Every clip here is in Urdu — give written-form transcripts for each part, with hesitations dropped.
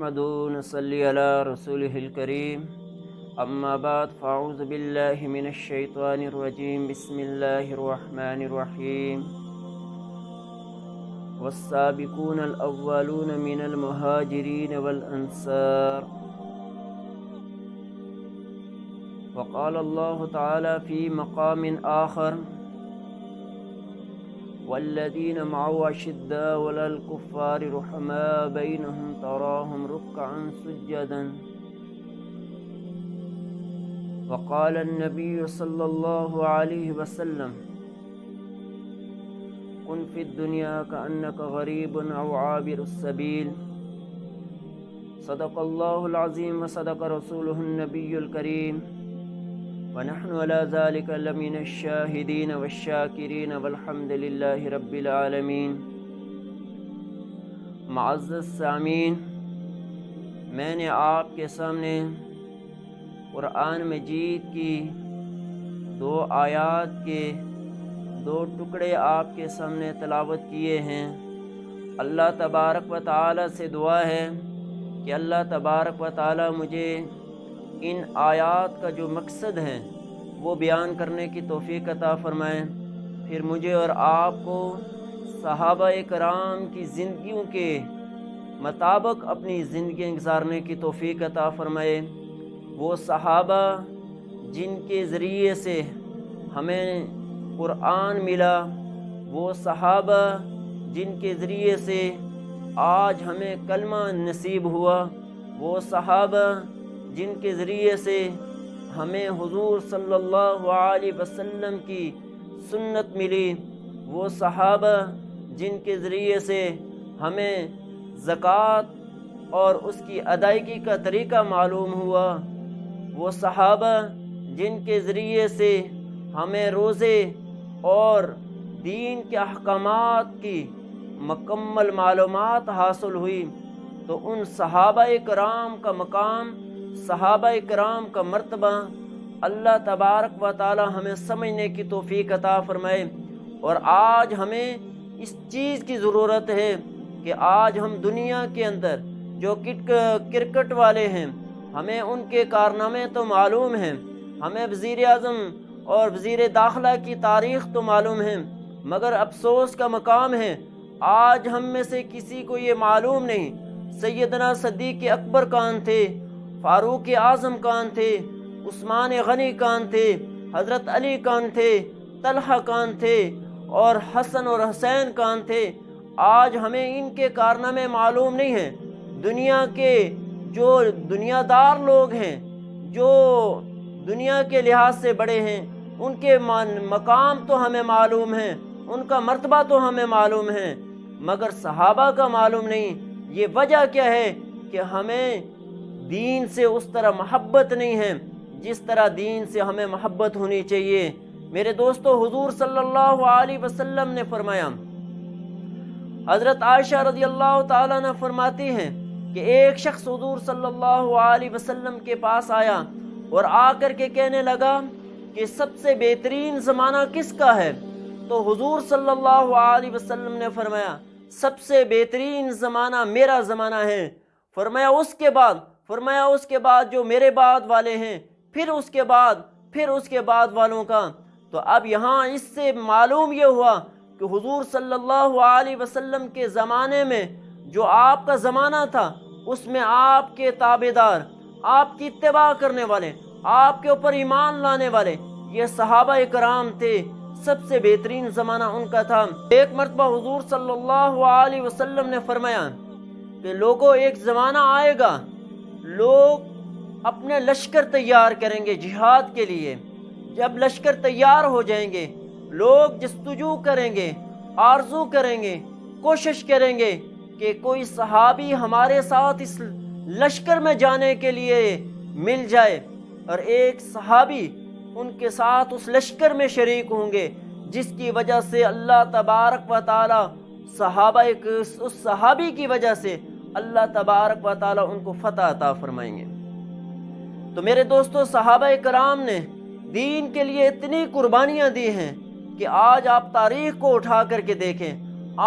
نحمده ونصلي على رسوله الكريم أما بعد فأعوذ بالله من الشيطان الرجيم بسم الله الرحمن الرحيم والسابقون الأولون من المهاجرين والأنصار وقال الله تعالى في مقام آخر والذين معه أشداء على الكفار رحماء بينهم تراهم ركعا سجدا وقال النبي صلى الله عليه وسلم كن في الدنيا كأنك غريب أو عابر السبيل صدق الله العظيم وصدق رسوله النبي الكريم ونحن على ذلك لمن الشاهدين والشاكرين والحمد لله رب العالمين. معزز سامعین، میں نے آپ کے سامنے قرآن مجید کی 2 آیات کے 2 ٹکڑے آپ کے سامنے تلاوت کیے ہیں. اللہ تبارک و تعالی سے دعا ہے کہ اللہ تبارک و تعالی مجھے ان آیات کا جو مقصد ہے وہ بیان کرنے کی توفیق عطا فرمائیں. پھر مجھے اور آپ کو صحابہ کرام کی زندگیوں کے مطابق اپنی زندگی گزارنے کی توفیق عطا فرمائے. وہ صحابہ جن کے ذریعے سے ہمیں قرآن ملا، وہ صحابہ جن کے ذریعے سے آج ہمیں کلمہ نصیب ہوا، وہ صحابہ جن کے ذریعے سے ہمیں حضور صلی اللہ علیہ وسلم کی سنت ملی، وہ صحابہ جن کے ذریعے سے ہمیں زکوٰۃ اور اس کی ادائیگی کا طریقہ معلوم ہوا، وہ صحابہ جن کے ذریعے سے ہمیں روزے اور دین کے احکامات کی مکمل معلومات حاصل ہوئی. تو ان صحابہ کرام کا مقام، صحابہ کرام کا مرتبہ اللہ تبارک و تعالی ہمیں سمجھنے کی توفیق عطا فرمائے. اور آج ہمیں اس چیز کی ضرورت ہے کہ آج ہم دنیا کے اندر جو کرکٹ والے ہیں، ہمیں ان کے کارنامے تو معلوم ہیں، ہمیں وزیر اعظم اور وزیر داخلہ کی تاریخ تو معلوم ہے، مگر افسوس کا مقام ہے آج ہم میں سے کسی کو یہ معلوم نہیں سیدنا صدیق اکبر کون تھے، فاروق اعظم کون تھے، عثمان غنی کون تھے، حضرت علی کون تھے، طلحہ کون تھے اور حسن اور حسین کون تھے. آج ہمیں ان کے کارنامے معلوم نہیں ہیں. دنیا کے جو دنیا دار لوگ ہیں، جو دنیا کے لحاظ سے بڑے ہیں، ان کے مقام تو ہمیں معلوم ہے، ان کا مرتبہ تو ہمیں معلوم ہے، مگر صحابہ کا معلوم نہیں. یہ وجہ کیا ہے کہ ہمیں دین سے اس طرح محبت نہیں ہے جس طرح دین سے ہمیں محبت ہونی چاہیے. میرے دوستو، حضور صلی اللہ علیہ وسلم نے فرمایا، حضرت عائشہ رضی اللہ تعالیٰ عنہ فرماتی ہیں کہ ایک شخص حضور صلی اللہ علیہ وسلم کے پاس آیا اور آ کر کے کہنے لگا کہ سب سے بہترین زمانہ کس کا ہے؟ تو حضور صلی اللہ علیہ وسلم نے فرمایا سب سے بہترین زمانہ میرا زمانہ ہے. فرمایا اس کے بعد جو میرے بعد والے ہیں، پھر اس کے بعد والوں کا. تو اب یہاں اس سے معلوم یہ ہوا کہ حضور صلی اللہ علیہ وسلم کے زمانے میں جو آپ کا زمانہ تھا، اس میں آپ کے تابعدار، آپ کی اتباع کرنے والے، آپ کے اوپر ایمان لانے والے یہ صحابہ کرام تھے. سب سے بہترین زمانہ ان کا تھا. ایک مرتبہ حضور صلی اللہ علیہ وسلم نے فرمایا کہ لوگوں، ایک زمانہ آئے گا، لوگ اپنے لشکر تیار کریں گے جہاد کے لیے. جب لشکر تیار ہو جائیں گے، لوگ جستجو کریں گے، آرزو کریں گے، کوشش کریں گے کہ کوئی صحابی ہمارے ساتھ اس لشکر میں جانے کے لیے مل جائے، اور ایک صحابی ان کے ساتھ اس لشکر میں شریک ہوں گے، جس کی وجہ سے اللہ تبارک و تعالی اس صحابی کی وجہ سے اللہ تبارک و تعالی ان کو فتح عطا فرمائیں گے. تو میرے دوستو، صحابہ کرام نے دین کے لیے اتنی قربانیاں دی ہیں کہ آج آپ تاریخ کو اٹھا کر کے دیکھیں،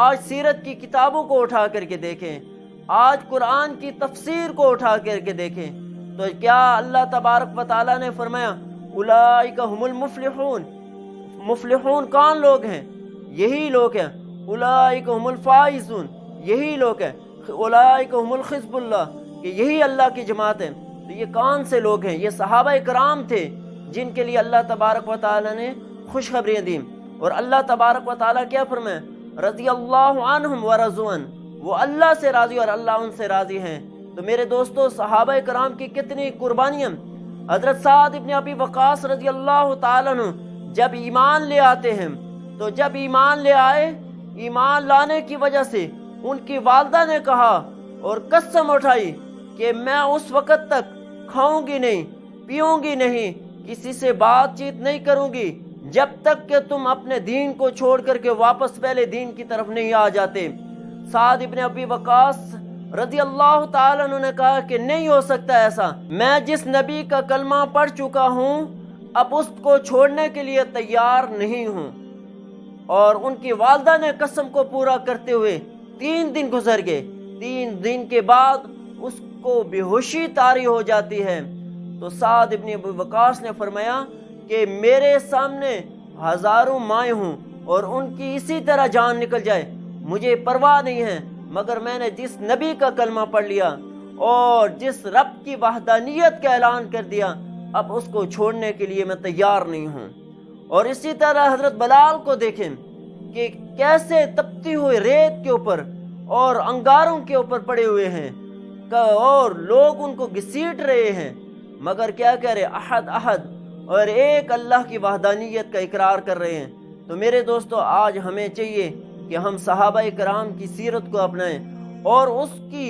آج سیرت کی کتابوں کو اٹھا کر کے دیکھیں، آج قرآن کی تفسیر کو اٹھا کر کے دیکھیں تو کیا اللہ تبارک و تعالیٰ نے فرمایا اولئک هم المفلحون، مفلحون کون لوگ ہیں؟ یہی لوگ ہیں۔ اولئک هم الفائزون، یہی لوگ ہیں۔ اولئک هم الحزب اللہ، کہ یہی اللہ کی جماعت ہے۔ تو یہ کون سے لوگ ہیں؟ یہ صحابہ کرام تھے جن کے لیے اللہ تبارک و تعالیٰ نے خوشخبریاں دیں۔ اور اللہ تبارک و تعالیٰ کیا فرمائے؟ رضی اللہ عنہم ورضوا عنہ، وہ اللہ سے راضی اور اللہ ان سے راضی ہیں۔ تو میرے دوستو، صحابہ کرام کی کتنی قربانیاں۔ حضرت سعد ابن ابی وقاص رضی اللہ تعالیٰ عنہ جب ایمان لے آتے ہیں تو جب ایمان لے آئے، ایمان لانے کی وجہ سے ان کی والدہ نے کہا اور قسم اٹھائی کہ میں اس وقت تک کھاؤں گی نہیں، پیوں گی نہیں، کسی سے بات چیت نہیں کروں گی جب تک کہ تم اپنے دین کو چھوڑ کر کے واپس پہلے دین کی طرف نہیں آ جاتے۔ سعد ابن ابی وقاص رضی اللہ تعالیٰ عنہ نے کہا کہ نہیں ہو سکتا ایسا، میں جس نبی کا کلمہ پڑھ چکا ہوں اب اس کو چھوڑنے کے لیے تیار نہیں ہوں۔ اور ان کی والدہ نے قسم کو پورا کرتے ہوئے 3 دن گزر گئے۔ 3 دن کے بعد اس کو بے ہوشی طاری ہو جاتی ہے۔ تو سعد ابن ابی وقاص نے فرمایا کہ میرے سامنے ہزاروں مائیں ہوں اور ان کی اسی طرح جان نکل جائے، مجھے پرواہ نہیں ہے، مگر میں نے جس نبی کا کلمہ پڑھ لیا اور جس رب کی وحدانیت کا اعلان کر دیا اب اس کو چھوڑنے کے لیے میں تیار نہیں ہوں۔ اور اسی طرح حضرت بلال کو دیکھیں کہ کیسے تپتی ہوئی ریت کے اوپر اور انگاروں کے اوپر پڑے ہوئے ہیں اور لوگ ان کو گھسیٹ رہے ہیں، مگر کیا کہہ رہے؟ احد احد، اور ایک اللہ کی وحدانیت کا اقرار کر رہے ہیں۔ تو میرے دوستو، آج ہمیں چاہیے کہ ہم صحابہ کرام کی سیرت کو اپنائیں اور اس کی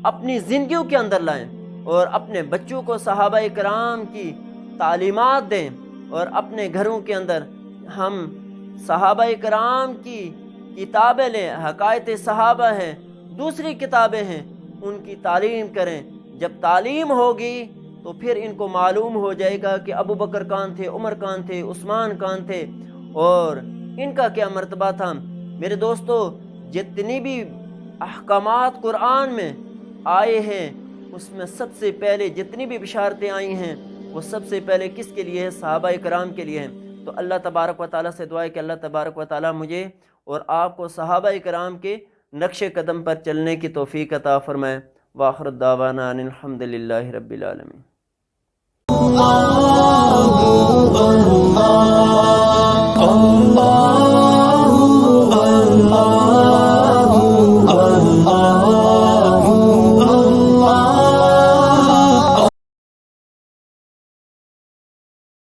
اپنی زندگیوں کے اندر لائیں اور اپنے بچوں کو صحابہ کرام کی تعلیمات دیں، اور اپنے گھروں کے اندر ہم صحابہ کرام کی کتابیں لیں، حکایت صحابہ ہیں، دوسری کتابیں ہیں، ان کی تعلیم کریں۔ جب تعلیم ہوگی تو پھر ان کو معلوم ہو جائے گا کہ ابو بکر کون تھے، عمر کون تھے، عثمان کون تھے اور ان کا کیا مرتبہ تھا۔ میرے دوستو، جتنی بھی احکامات قرآن میں آئے ہیں اس میں سب سے پہلے جتنی بھی بشارتیں آئی ہیں وہ سب سے پہلے کس کے لیے ہے؟ صحابہ کرام کے لیے ہیں۔ تو اللہ تبارک و تعالیٰ سے دعا ہے کہ اللہ تبارک و تعالیٰ مجھے اور آپ کو صحابہ کرام کے نقش قدم پر چلنے کی توفیق عطا فرمائے۔ وآخر دعوانا ان الحمد للہ رب العالمین۔